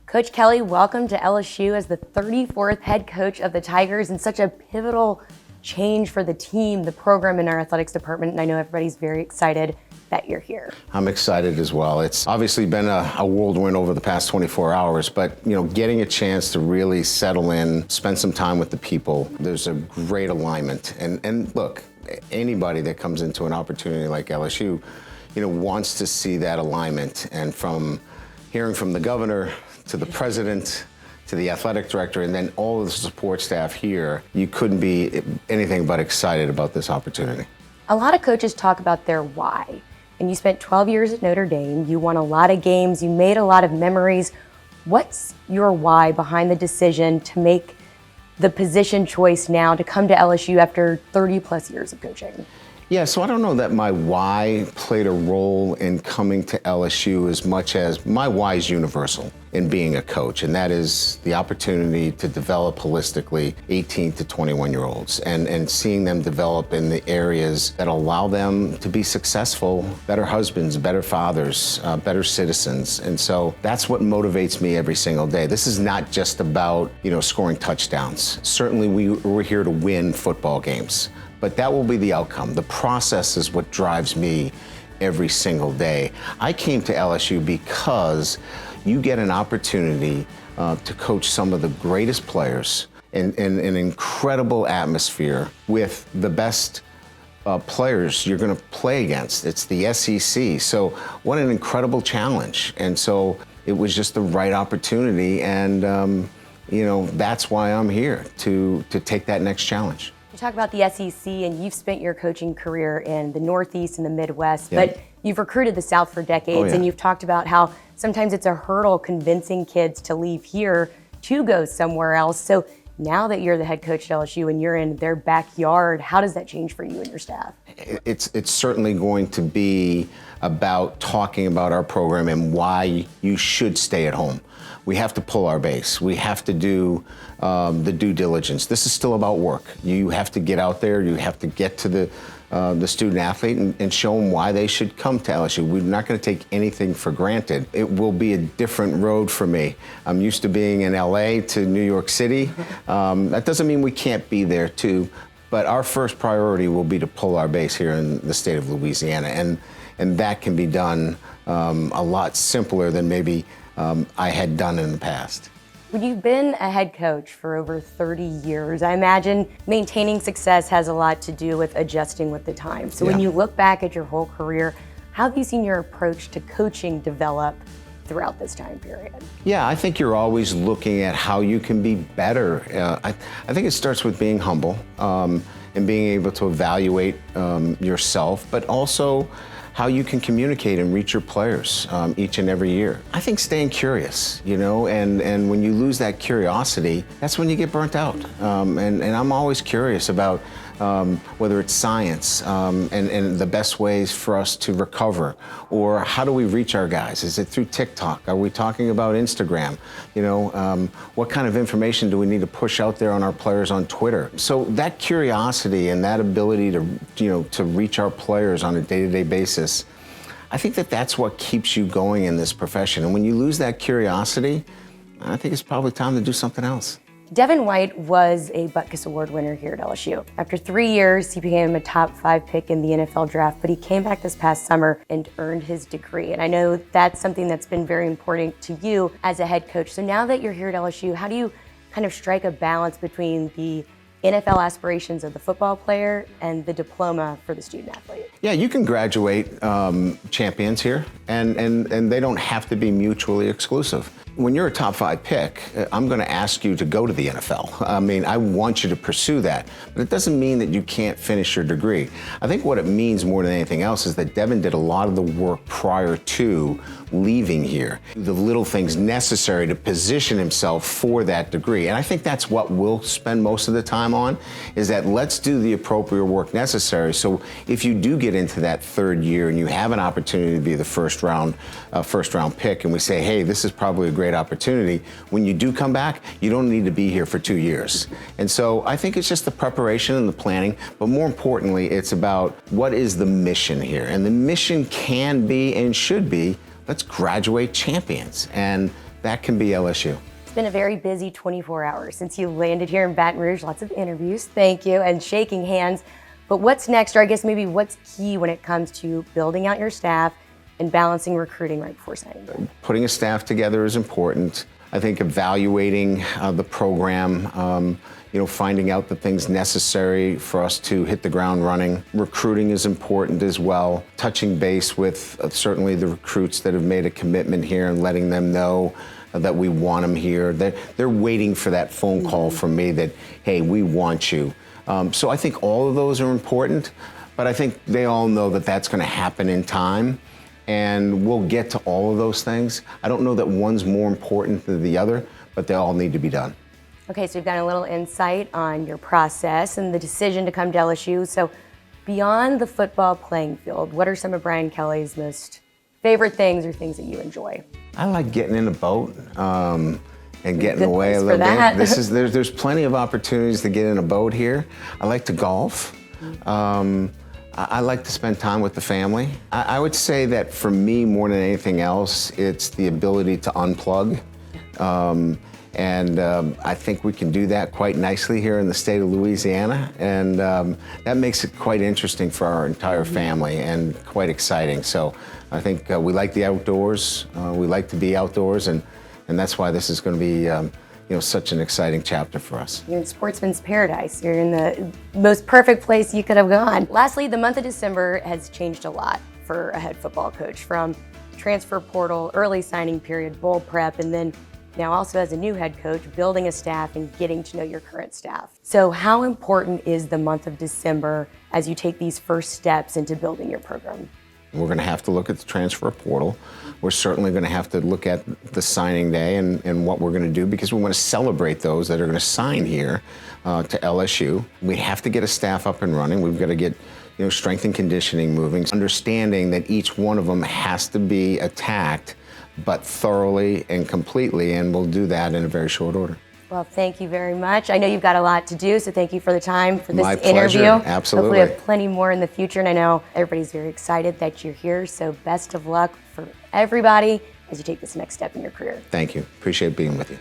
Coach Kelly, welcome to LSU as the 34th head coach of the Tigers, and such a pivotal change for the team, the program, and our athletics department. And I know everybody's very excited that you're here. I'm excited as well. It's obviously been a whirlwind over the past 24 hours, but getting a chance to really settle in, spend some time with the people, there's a great alignment. And look, anybody that comes into an opportunity like LSU, wants to see that alignment. And from hearing from the governor to the president, to the athletic director, and then all of the support staff here, you couldn't be anything but excited about this opportunity. A lot of coaches talk about their why, and you spent 12 years at Notre Dame, you won a lot of games, you made a lot of memories. What's your why behind the decision to make the position choice now to come to LSU after 30 plus years of coaching? Yeah, so I don't know that my why played a role in coming to LSU as much as my why is universal in being a coach, and that is the opportunity to develop holistically 18 to 21-year-olds and seeing them develop in the areas that allow them to be successful, better husbands, better fathers, better citizens. And so that's what motivates me every single day. This is not just about, scoring touchdowns. Certainly we're here to win football games, but that will be the outcome. The process is what drives me every single day. I came to LSU because you get an opportunity to coach some of the greatest players in an incredible atmosphere with the best players you're going to play against. It's the SEC. So what an incredible challenge. And so it was just the right opportunity. And, that's why I'm here, to take that next challenge. You talk about the SEC, and you've spent your coaching career in the Northeast and the Midwest, but you've recruited the South for decades, and you've talked about how sometimes it's a hurdle convincing kids to leave here to go somewhere else. So now that you're the head coach at LSU and you're in their backyard, how does that change for you and your staff? It's certainly going to be about talking about our program and why you should stay at home. We have to pull our base. We have to do the due diligence. This is still about work. You have to get out there. You have to get to the student athlete and show them why they should come to LSU. We're not going to take anything for granted. It will be a different road for me. I'm used to being in LA to New York City. That doesn't mean we can't be there too, but our first priority will be to pull our base here in the state of Louisiana, and that can be done a lot simpler than maybe I had done in the past. When you've been a head coach for over 30 years, I imagine maintaining success has a lot to do with adjusting with the times. So when you look back at your whole career, how have you seen your approach to coaching develop throughout this time period? Yeah, I think you're always looking at how you can be better. I think it starts with being humble and being able to evaluate yourself, but also how you can communicate and reach your players each and every year. I think staying curious, and when you lose that curiosity, that's when you get burnt out. And I'm always curious about whether it's science and the best ways for us to recover, or how do we reach our guys? Is it through TikTok? Are we talking about Instagram? What kind of information do we need to push out there on our players on Twitter? So that curiosity and that ability to reach our players on a day-to-day basis, I think that's what keeps you going in this profession. And when you lose that curiosity, I think it's probably time to do something else. Devin White was a Butkus Award winner here at LSU. After 3 years, he became a top 5 pick in the NFL draft, but he came back this past summer and earned his degree. And I know that's something that's been very important to you as a head coach. So now that you're here at LSU, how do you kind of strike a balance between the NFL aspirations of the football player and the diploma for the student athlete? Yeah, you can graduate champions here, and they don't have to be mutually exclusive. When you're a top 5 pick, I'm going to ask you to go to the NFL. I mean, I want you to pursue that, but it doesn't mean that you can't finish your degree. I think what it means more than anything else is that Devin did a lot of the work prior to leaving here, the little things necessary to position himself for that degree. And I think that's what we'll spend most of the time on, is that let's do the appropriate work necessary. So if you do get into that 3rd year and you have an opportunity to be the first round pick, and we say, hey, this is probably a great opportunity, when you do come back, you don't need to be here for 2 years. And so I think it's just the preparation and the planning, but more importantly, it's about what is the mission here. And the mission can be and should be, let's graduate champions. And that can be LSU. It's been a very busy 24 hours since you landed here in Baton Rouge. Lots of interviews, thank you, and shaking hands. But what's next, or I guess maybe what's key when it comes to building out your staff and balancing recruiting right before signing day? Putting a staff together is important. I think evaluating the program, finding out the things necessary for us to hit the ground running. Recruiting is important as well. Touching base with certainly the recruits that have made a commitment here and letting them know that we want them here. They're waiting for that phone call from me that, hey, we want you. So I think all of those are important, but I think they all know that that's going to happen in time, and we'll get to all of those things. I don't know that one's more important than the other, but they all need to be done. Okay, so you've got a little insight on your process and the decision to come to LSU. So beyond the football playing field, what are some of Brian Kelly's most favorite things or things that you enjoy? I like getting in a boat and getting Good away a place for little that. bit. There's plenty of opportunities to get in a boat here. I like to golf. I like to spend time with the family. I would say that for me, more than anything else, it's the ability to unplug. I think we can do that quite nicely here in the state of Louisiana, and that makes it quite interesting for our entire family and quite exciting. So I think we like the outdoors, we like to be outdoors, and that's why this is going to be such an exciting chapter for us. You're in sportsman's paradise. You're in the most perfect place you could have gone. Lastly, the month of December has changed a lot for a head football coach, from transfer portal, early signing period, bowl prep, and then now also as a new head coach, building a staff and getting to know your current staff. So how important is the month of December as you take these first steps into building your program? We're going to have to look at the transfer portal. We're certainly going to have to look at the signing day and what we're going to do, because we want to celebrate those that are going to sign here to LSU. We have to get a staff up and running. We've got to get strength and conditioning moving, understanding that each one of them has to be attacked, but thoroughly and completely, and we'll do that in a very short order. Well, thank you very much. I know you've got a lot to do, so thank you for the time for this My interview. pleasure. Absolutely. Hopefully we have plenty more in the future, and I know everybody's very excited that you're here, so best of luck for everybody as you take this next step in your career. Thank you. Appreciate being with you.